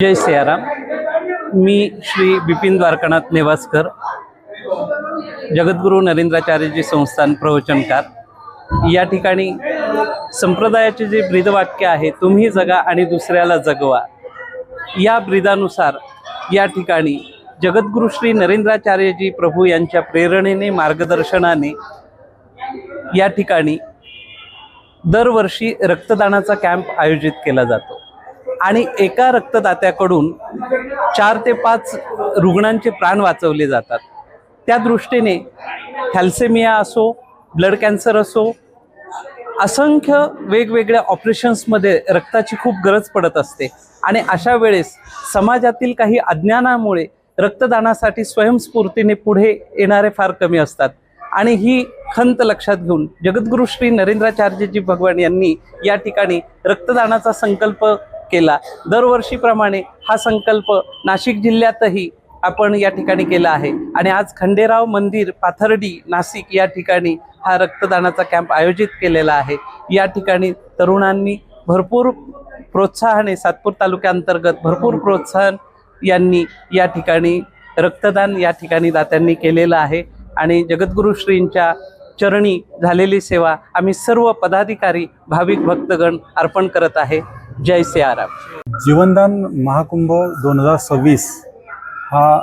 जय सियाराम। मी श्री बिपिन द्वारकानाथ नेवासकर, जगद्गुरू नरेंद्राचार्यजी संस्थान प्रवचनकार। या ठिकाणी संप्रदायाचे जे ब्रीदवाक्य आहे, तुम्ही जगा आणि दुसऱ्याला जगवा, या ब्रीदानुसार या ठिकाणी जगद्गुरू श्री नरेंद्राचार्यजी प्रभू यांच्या प्रेरणेने, मार्गदर्शनाने या ठिकाणी दरवर्षी रक्तदानाचा कॅम्प आयोजित केला जातो आणि एका रक्तदात्याकडून 4 ते 5 रुग्णांचे प्राण वाचवले जातात। त्या दृष्टीने थॅलेसेमिया असो, ब्लड कॅन्सर असो, असंख्य वेगवेगळ्या ऑपरेशन्समध्ये रक्ताची खूप गरज पडत असते आणि अशा वेळेस समाजातील काही अज्ञानामुळे रक्तदानासाठी स्वयंस्फूर्तीने पुढे येणारे फार कमी असतात आणि ही खंत लक्षात घेऊन जगद्गुरू श्री नरेंद्राचार्यजी भगवान यांनी या ठिकाणी रक्तदानाचा संकल्प केला। दरवर्षीप्रमाणे हा संकल्प नाशिक जिल्ह्यातही आपण या ठिकाणी केला आहे आणि आज खंडेराव मंदिर, पाथर्डी, नाशिक या ठिकाणी हा रक्तदानाचा कॅम्प आयोजित केलेला आहे। या ठिकाणी तरुणांनी भरपूर प्रोत्साहाने, सातपूर तालुक्यांतर्गत भरपूर प्रोत्साहन यांनी या ठिकाणी रक्तदान या ठिकाणी दात्यांनी केलेलं आहे आणि जगद्गुरू श्रींच्या चरणी झालेली सेवा आम्ही सर्व पदाधिकारी, भाविक भक्तगण अर्पण करत आहे। जय सियाराम। जीवनदान महाकुंभ 2026 हा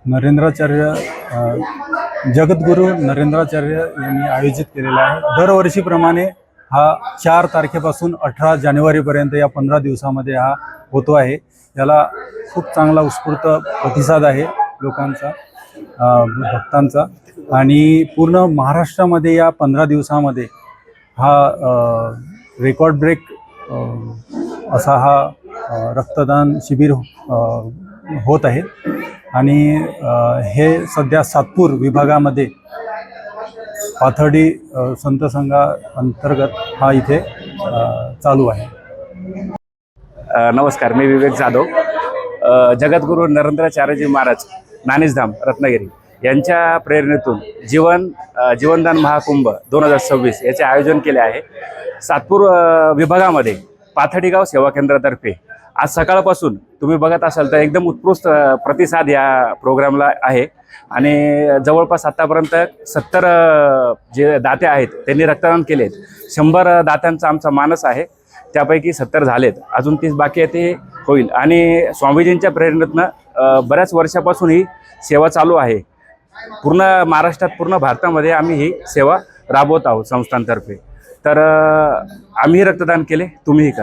नरेंद्राचार्य जगद्गुरू नरेंद्राचार्य यांनी आयोजित केलेला आहे। दरवर्षीप्रमाणे हा 4 तारखेपासून 18 जानेवारीपर्यंत या 15 दिवसामध्ये हा होतो आहे। याला खूप चांगला उत्स्फूर्त प्रतिसाद आहे लोकांचा, भक्तांचा आणि पूर्ण महाराष्ट्रामध्ये या 15 दिवसामध्ये हा रेकॉर्ड ब्रेक असा हा रक्तदान शिबिर होत आहे आणि हे सध्या सातपूर विभागामध्ये पाथर्डी संत संघा अंतर्गत हा इथे चालू आहे। नमस्कार, मी विवेक जाधव। जगद्गुरू नरेंद्राचार्यजी महाराज ज्ञानेशधाम रत्नागिरी यांच्या प्रेरणेतून जीवनदान महाकुंभ 2026 याचे आयोजन केले आहे। सातपूर विभागामध्ये पाथर्डी गाव सेवा केंद्रातर्फे आज सकाळपासून तुम्ही बघत असाल तर एकदम उत्कृष्ट प्रतिसाद या प्रोग्रामला आहे आणि जवळपास आतापर्यंत 70 जे दाते आहेत त्यांनी रक्तदान केलेत। 100 दात्यांचा आमचा मानस आहे, त्यापैकी 70 झालेत, अजून 30 बाकी आहे, ते होईल आणि स्वामीजींच्या प्रेरणेतनं बऱ्याच वर्षापासून ही सेवा चालू आहे। पूर्ण महाराष्ट्रात, पूर्ण भारतामध्ये आम्ही ही सेवा राबवत आहोत संस्थांतर्फे। तर आम्ही रक्तदान केले, तुम्हीही करा।